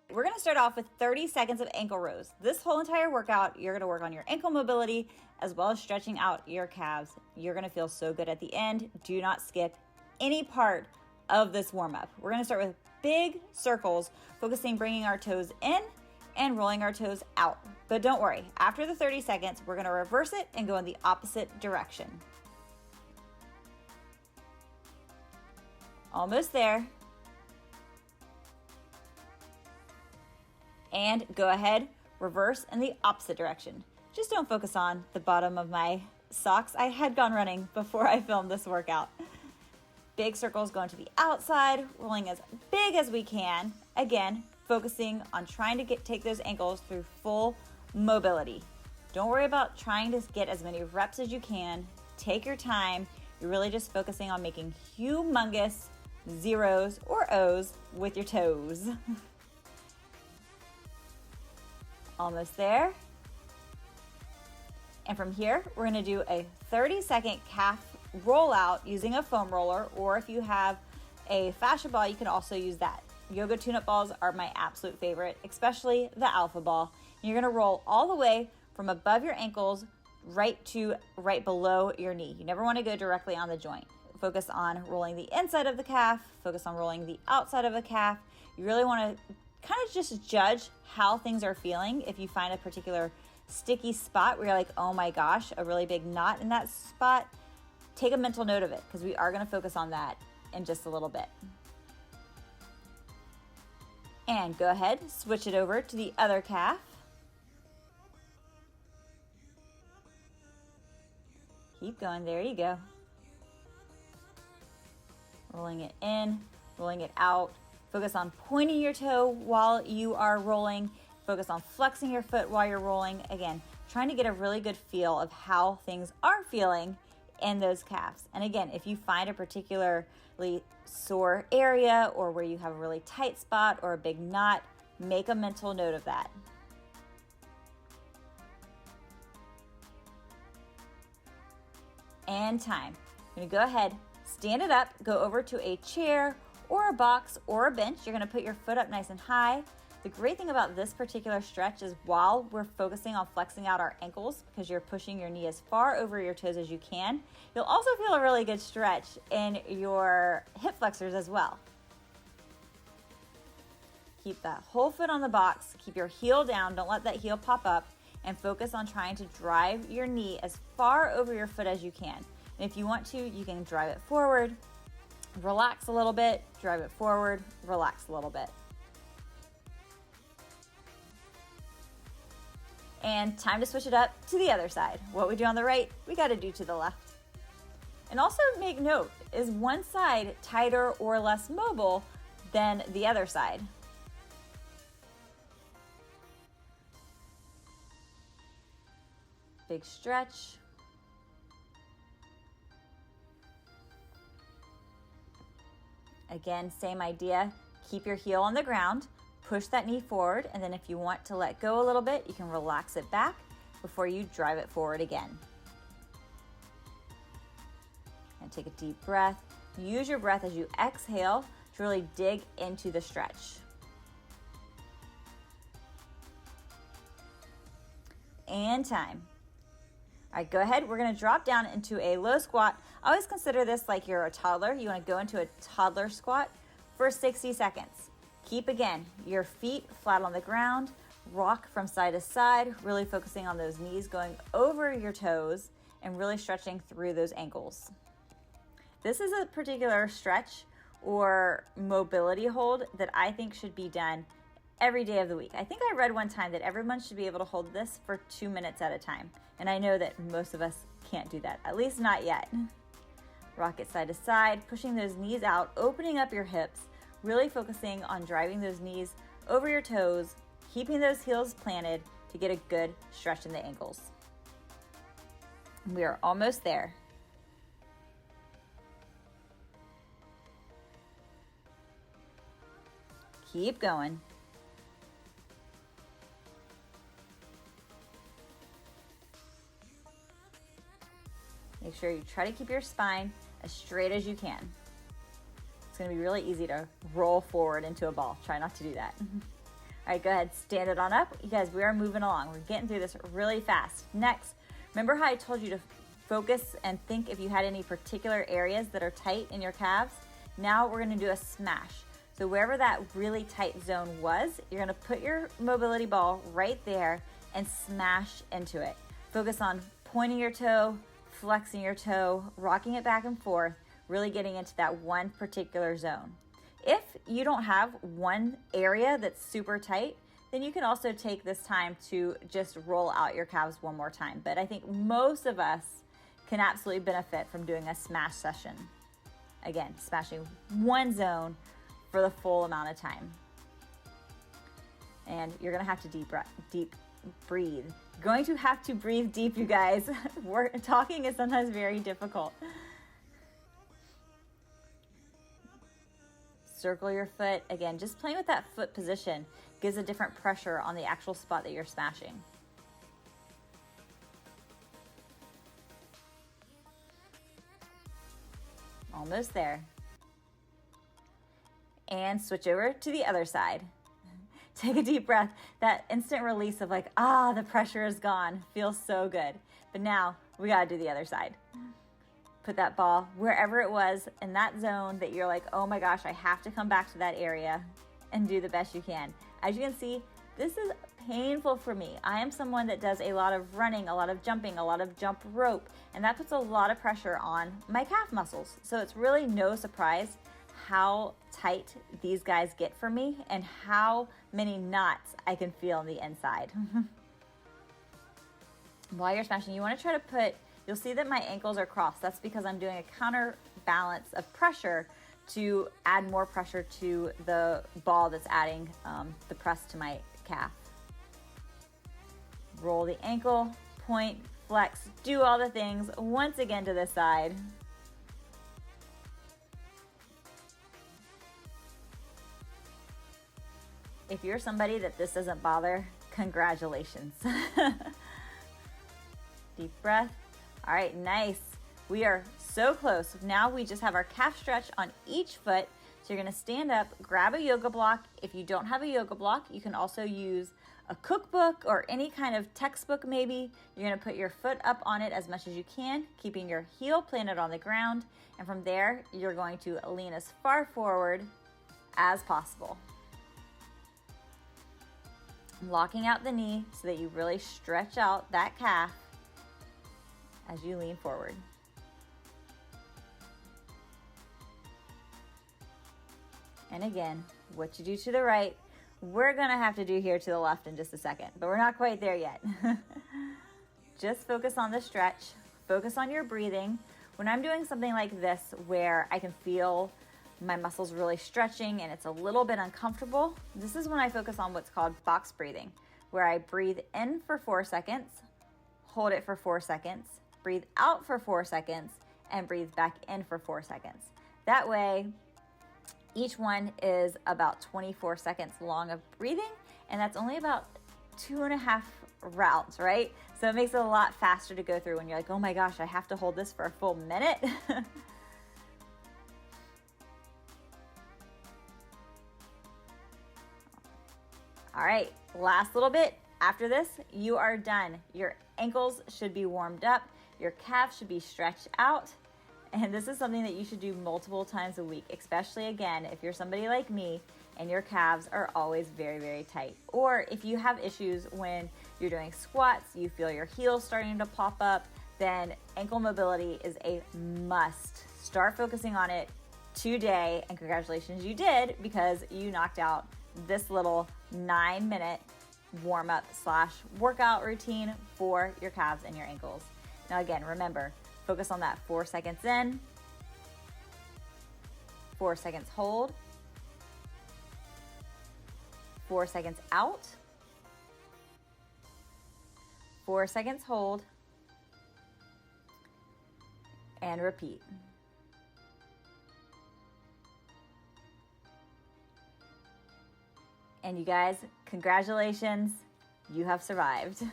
We're gonna start off with 30 seconds of ankle rows. This whole entire workout, you're gonna work on your ankle mobility as well as stretching out your calves. You're gonna feel so good at the end. Do not skip any part of this warm-up. We're gonna start with big circles, focusing bringing our toes in and rolling our toes out. But don't worry, after the 30 seconds, we're gonna reverse it and go in the opposite direction. Almost there. And go ahead, reverse in the opposite direction. Just don't focus on the bottom of my socks. I had gone running before I filmed this workout. Big circles going to the outside, rolling as big as we can. Again, focusing on trying to take those ankles through full mobility. Don't worry about trying to get as many reps as you can. Take your time. You're really just focusing on making humongous zeros or O's with your toes. Almost there. And from here, we're gonna do a 30-second calf rollout using a foam roller, or if you have a fascia ball, you can also use that. Yoga tune-up balls are my absolute favorite, especially the alpha ball. And you're gonna roll all the way from above your ankles right below your knee. You never wanna go directly on the joint. Focus on rolling the inside of the calf, focus on rolling the outside of the calf. You really wanna kind of just judge how things are feeling. If you find a particular sticky spot where you're like, oh my gosh, a really big knot in that spot, take a mental note of it, because we are going to focus on that in just a little bit. And go ahead, switch it over to the other calf. Keep going, there you go. Rolling it in, rolling it out. Focus on pointing your toe while you are rolling. Focus on flexing your foot while you're rolling. Again, trying to get a really good feel of how things are feeling in those calves. And again, if you find a particularly sore area or where you have a really tight spot or a big knot, make a mental note of that. And time. I'm gonna go ahead, stand it up, go over to a chair or a box or a bench. You're gonna put your foot up nice and high. The great thing about this particular stretch is while we're focusing on flexing out our ankles, because you're pushing your knee as far over your toes as you can, you'll also feel a really good stretch in your hip flexors as well. Keep that whole foot on the box, keep your heel down, don't let that heel pop up, and focus on trying to drive your knee as far over your foot as you can. And if you want to, you can drive it forward, relax a little bit, drive it forward, relax a little bit. And time to switch it up to the other side. What we do on the right, we got to do to the left. And also make note, is one side tighter or less mobile than the other side? Big stretch. Again, same idea. Keep your heel on the ground, push that knee forward, and then if you want to let go a little bit, you can relax it back before you drive it forward again. And take a deep breath. Use your breath as you exhale to really dig into the stretch. And time. All right, go ahead. We're going to drop down into a low squat. I always consider this like you're a toddler. You want to go into a toddler squat for 60 seconds. Keep, again, your feet flat on the ground. Rock from side to side, really focusing on those knees going over your toes and really stretching through those ankles. This is a particular stretch or mobility hold that I think should be done every day of the week. I think I read one time that everyone should be able to hold this for 2 minutes at a time. And I know that most of us can't do that, at least not yet. Rock it side to side, pushing those knees out, opening up your hips, really focusing on driving those knees over your toes, keeping those heels planted to get a good stretch in the ankles. We are almost there. Keep going. Make sure you try to keep your spine as straight as you can. It's going to be really easy to roll forward into a ball. Try not to do that. All All right, go ahead, stand it on up. You guys, we are moving along. We're getting through this really fast. Next, remember how I told you to focus and think if you had any particular areas that are tight in your calves? Now we're gonna do a smash. So wherever that really tight zone was, you're gonna put your mobility ball right there and smash into it. Focus on pointing your toe, flexing your toe, rocking it back and forth, really getting into that one particular zone. If you don't have one area that's super tight, then you can also take this time to just roll out your calves one more time. But I think most of us can absolutely benefit from doing a smash session. Again, smashing one zone for the full amount of time. And you're gonna have to deep breathe. You're going to have to breathe deep, you guys. Talking is sometimes very difficult. Circle your foot. Again, just playing with that foot position gives a different pressure on the actual spot that you're smashing. Almost there. And switch over to the other side. Take a deep breath. That instant release of like, the pressure is gone. Feels so good. But now we gotta do the other side. Put that ball wherever it was in that zone that you're like, oh my gosh, I have to come back to that area and do the best you can. As you can see, this is painful for me. I am someone that does a lot of running, a lot of jumping, a lot of jump rope, and that puts a lot of pressure on my calf muscles. So it's really no surprise how tight these guys get for me and how many knots I can feel on the inside. While you're smashing, you want to try to put, you'll see that my ankles are crossed. That's because I'm doing a counterbalance of pressure to add more pressure to the ball that's adding the press to my calf. Roll the ankle, point, flex, do all the things once again to this side. If you're somebody that this doesn't bother, congratulations. Deep breath. All right, nice. We are so close. Now we just have our calf stretch on each foot. So you're gonna stand up, grab a yoga block. If you don't have a yoga block, you can also use a cookbook or any kind of textbook maybe. You're gonna put your foot up on it as much as you can, keeping your heel planted on the ground. And from there, you're going to lean as far forward as possible. Locking out the knee so that you really stretch out that calf as you lean forward. And again, what you do to the right, we're gonna have to do here to the left in just a second, but we're not quite there yet. Just focus on the stretch, focus on your breathing. When I'm doing something like this where I can feel my muscles really stretching and it's a little bit uncomfortable, this is when I focus on what's called box breathing, where I breathe in for 4 seconds, hold it for 4 seconds, breathe out for 4 seconds, and breathe back in for 4 seconds. That way, each one is about 24 seconds long of breathing, and that's only about 2.5 rounds, right? So it makes it a lot faster to go through when you're like, oh my gosh, I have to hold this for a full minute. All right, last little bit. After this, you are done. Your ankles should be warmed up. Your calves should be stretched out. And this is something that you should do multiple times a week, especially again, if you're somebody like me and your calves are always very, very tight. Or if you have issues when you're doing squats, you feel your heels starting to pop up, then ankle mobility is a must. Start focusing on it today, and congratulations, you did, because you knocked out this little 9-minute warm-up / workout routine for your calves and your ankles. Now again, remember, focus on that 4 seconds in, 4 seconds hold, 4 seconds out, 4 seconds hold, and repeat. And you guys, congratulations, you have survived.